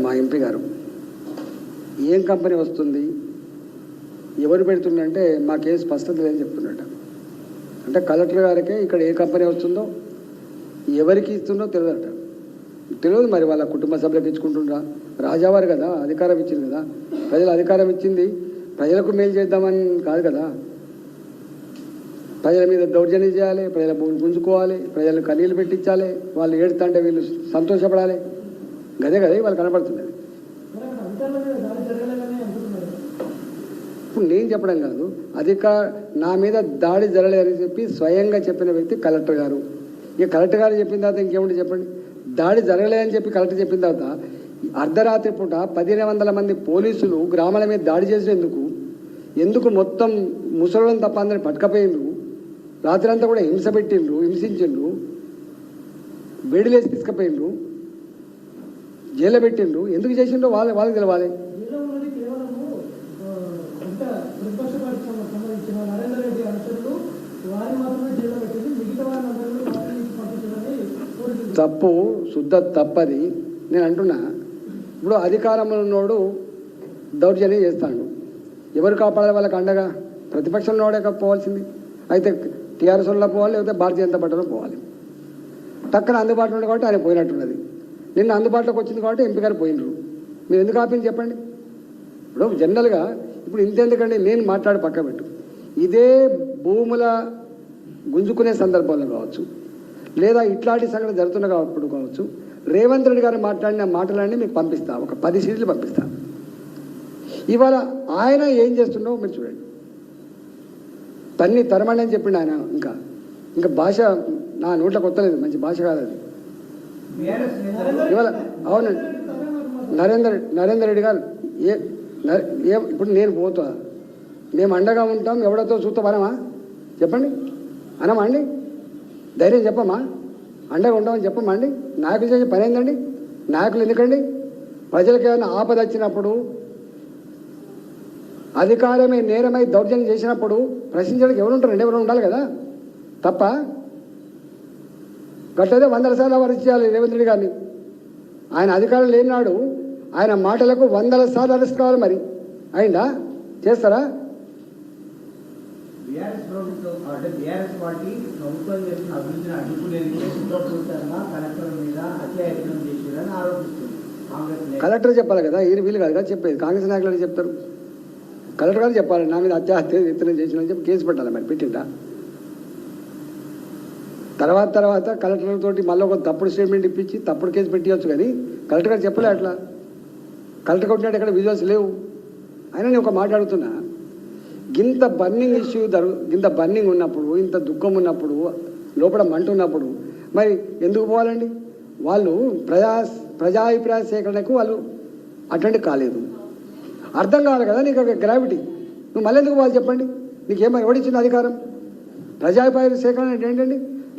మా ఎంపీ గారు ఏం కంపెనీ వస్తుంది, ఎవరు పెడుతుందంటే మాకేం స్పష్టత లేదని చెప్తున్నట్ట. అంటే కలెక్టర్ గారికే ఇక్కడ ఏ కంపెనీ వస్తుందో ఎవరికి ఇస్తుందో తెలియదట. తెలియదు మరి వాళ్ళ కుటుంబ సభ్యులకు ఇచ్చుకుంటుండ్రా. రాజావారు కదా అధికారం ఇచ్చింది కదా, ప్రజలు అధికారం ఇచ్చింది ప్రజలకు మేలు చేద్దామని కాదు కదా. ప్రజల మీద దౌర్జన్యం చేయాలి, ప్రజల భూమిని గుంజుకోవాలి, ప్రజలను కన్నీళ్ళు పెట్టించాలి, వాళ్ళు ఏడుతుంటే వీళ్ళు సంతోషపడాలి. గదే కదా వాళ్ళు కనపడుతుంది. ఇప్పుడు నేను చెప్పడం కాదు, నా మీద దాడి జరగలేదని చెప్పి స్వయంగా చెప్పిన వ్యక్తి కలెక్టర్ గారు. ఇక కలెక్టర్ గారు చెప్పిన తర్వాత ఇంకేమిటి చెప్పండి. దాడి జరగలేదని చెప్పి కలెక్టర్ చెప్పిన తర్వాత అర్ధరాత్రి పూట 1500 మంది పోలీసులు గ్రామాల మీద దాడి చేసేందుకు ఎందుకు మొత్తం ముసలిని తప్ప అందరిని పట్టుకపోయిండ్రు, రాత్రి అంతా కూడా హింస పెట్టిండ్రు, హింసించిండ్రు, వేడిలేసి తీసుకుపోయిండ్రు, జైల్లో పెట్టిండ్రు, ఎందుకు చేసిండ్రో వాళ్ళకి తెలవాలి. తప్పు శుద్ధ తప్పది నేను అంటున్నా. ఇప్పుడు అధికారంలో ఉన్నోడు దౌర్జన్యం చేస్తాడు, ఎవరు కాపాడాలి వాళ్ళకి అండగా? ప్రతిపక్షంలో ఉన్నోడే పోవాల్సింది. అయితే టీఆర్ఎస్ వల్ల పోవాలి, లేకపోతే భారతీయ జనతా పార్టీలో పోవాలి. టక్కన అందుబాటులో ఉంది కాబట్టి ఆయన పోయినట్టున్నది. నిన్న అందుబాటులోకి వచ్చింది కాబట్టి ఎంపీ గారు పోయినరు. మీరు ఎందుకు ఆపింది చెప్పండి. ఇప్పుడు జనరల్గా ఇప్పుడు ఇంతెందుకండి, నేను మాట్లాడి పక్క పెట్టు, ఇదే భూముల గుంజుకునే సందర్భాల్లో కావచ్చు, లేదా ఇట్లాంటి సంఘటన జరుగుతున్నప్పుడు కావచ్చు, రేవంత్ రెడ్డి గారు మాట్లాడిన మాటలన్నీ మీకు పంపిస్తా, ఒక 10 సీట్లు పంపిస్తా. ఇవాళ ఆయన ఏం చేస్తుండో మీరు చూడండి. తన్ని తరమండి అని చెప్పిండు ఆయన. ఇంకా భాష నా నోట్ల కొత్తలేదు, మంచి భాష కాదు అది. ఇవాళ అవునండి, నరేందర్ రెడ్డి గారు ఇప్పుడు నేను పోతా, మేము అండగా ఉంటాం, ఎవరితో చూస్తాం అనమా చెప్పండి, అనమా అండి? ధైర్యం చెప్పమా? అండగా ఉంటామని చెప్పమా అండి? నాయకులు చేసే పని ఏందండి? నాయకులు ఎందుకండి? ప్రజలకు ఏమైనా ఆపద వచ్చినప్పుడు, అధికారమే నేరమై దౌర్జన్యం చేసినప్పుడు ప్రశ్నించడానికి ఎవరు ఉంటారండి? ఎవరు ఉండాలి కదా. తప్ప గట్లయితే 100 సార్లు అరెస్ట్ చేయాలి రేవంత్ రెడ్డి గారిని. ఆయన అధికారం లేనినాడు ఆయన మాటలకు 100 సార్లు అరెస్ట్ కావాలి. మరి అయిందా? చేస్తారా? కలెక్టర్ చెప్పాలి కదా, ఈ వీలు కాదు కదా చెప్పేది. కాంగ్రెస్ నాయకులు చెప్తారు, కలెక్టర్ గారు చెప్పాలి నా మీద అత్యాహత్యం చేసిన చెప్పి కేసు పెట్టాలి. మరి పెట్టిందా? తర్వాత కలెక్టర్లతోటి మళ్ళీ ఒక తప్పుడు స్టేట్మెంట్ ఇప్పించి తప్పుడు కేసు పెట్టియచ్చు. కానీ కలెక్టర్ గారు చెప్పలే అట్లా. కలెక్టర్ కొట్టినట్టు ఎక్కడ విజువల్స్ లేవు. అయినా నేను ఒక మాట అడుగుతున్నా, ఇంత బర్నింగ్ ఇష్యూ ఇంత బర్నింగ్ ఉన్నప్పుడు, ఇంత దుఃఖం ఉన్నప్పుడు, లోపల మంట ఉన్నప్పుడు మరి ఎందుకు పోవాలండి? వాళ్ళు ప్రజాభిప్రాయ సేకరణకు వాళ్ళు అటెండ్ కాలేదు. అర్థం కావాలి కదా నీకు గ్రావిటీ. నువ్వు మళ్ళీ ఎందుకు పోవాలి చెప్పండి? నీకేమో ఎవడిచ్చింది అధికారం? ప్రజాభిప్రాయ సేకరణ అంటే ఏంటండి?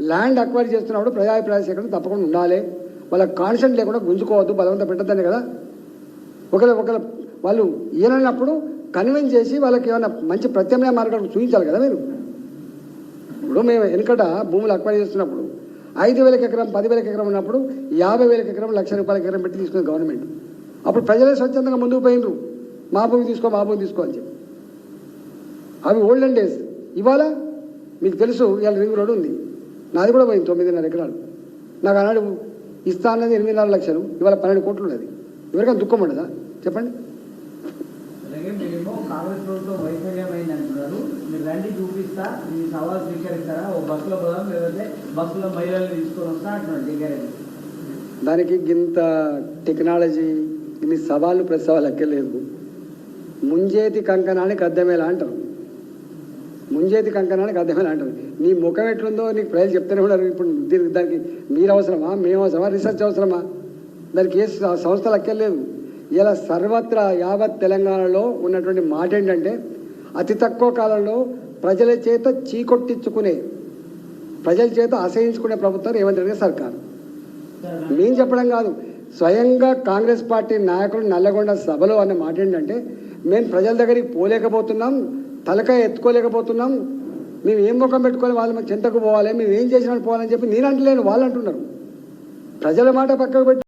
ల్యాండ్ అక్వైర్ చేస్తున్నప్పుడు ప్రజాభిప్రాయ సేకరణ తప్పకుండా ఉండాలి. వాళ్ళ కాన్సెంట్ లేకుండా గుంజుకోవద్దు, బలవంతం పెట్టద్దని కదా. ఒకవేళ వాళ్ళు ఈయనప్పుడు కన్విన్స్ చేసి వాళ్ళకి ఏమైనా మంచి ప్రత్యామ్నాయ మార్గాలు చూపించాలి కదా మీరు. ఇప్పుడు మేము వెనుకట భూములు అక్వైర్ చేస్తున్నప్పుడు 5,000 ఎకరం 10,000 ఎకరం ఉన్నప్పుడు 50,000 ఎకరం ₹1,00,000 ఎకరం పెట్టి తీసుకునే గవర్నమెంట్. అప్పుడు ప్రజలే స్వచ్ఛందంగా ముందుకు పోయినరు, మా భూమి తీసుకో అని చెప్పి. అవి ఓల్డెన్ డేస్. ఇవాళ మీకు తెలుసు, ఇవాళ రింగ్ రోడ్ ఉంది, నాది కూడా పోయింది 9.5 ఎకరాలు. నాకు ఆనాడు ఇస్తా అన్నది 8.5 లక్షలు, ఇవాళ 12 కోట్లు ఉన్నది. ఎవరికైనా దుఃఖం ఉండదా చెప్పండి? కాంగ్రెస్ ప్రభుత్వం వైఫల్యమైంది అంటున్నారు. మీరు రండి చూపిస్తా, మీ సవాల్ స్వీకరిస్తారా? ఓ బస్సులో పోదాం, లేదంటే బస్సులో మహిళలు తీసుకొని వస్తా అంటున్నారు. దానికి ఇంత టెక్నాలజీ, ఇన్ని సవాళ్ళు ప్రసవాలు ఎక్కలేదు. ముంజేతి కంకణానికి అర్థమేలా అంటారు. ముంజేతి కంకణానికి అర్థమేలా అంటారు. నీ ముఖం ఎట్లుందో నీకు ప్రజలు చెప్తూనే ఉన్నారు. ఇప్పుడు దానికి మీరు అవసరమా, మేము అవసరమా, రీసెర్చ్ అవసరమా? దానికి ఏ సంస్థలు అక్కర్లేదు. ఇలా సర్వత్రా యావత్ తెలంగాణలో ఉన్నటువంటి మాట ఏంటంటే, అతి తక్కువ కాలంలో ప్రజల చేత చీకొట్టించుకునే, ప్రజల చేత అసహించుకునే ప్రభుత్వం రేవంత్ రెడ్డి సర్కారు. మేము చెప్పడం కాదు, స్వయంగా కాంగ్రెస్ పార్టీ నాయకులు నల్లగొండ సభలో అన్న మాట ఏంటంటే, మేము ప్రజల దగ్గరికి పోలేకపోతున్నాం, తలకాయ ఎత్తుకోలేకపోతున్నాం, మేము ఏం ముఖం పెట్టుకోవాలి, వాళ్ళ చెంతకు పోవాలి, మేము ఏం చేసినా పోవాలని చెప్పి నేను అంటలేను, వాళ్ళు అంటున్నారు. ప్రజల మాట పక్కకు పెట్టి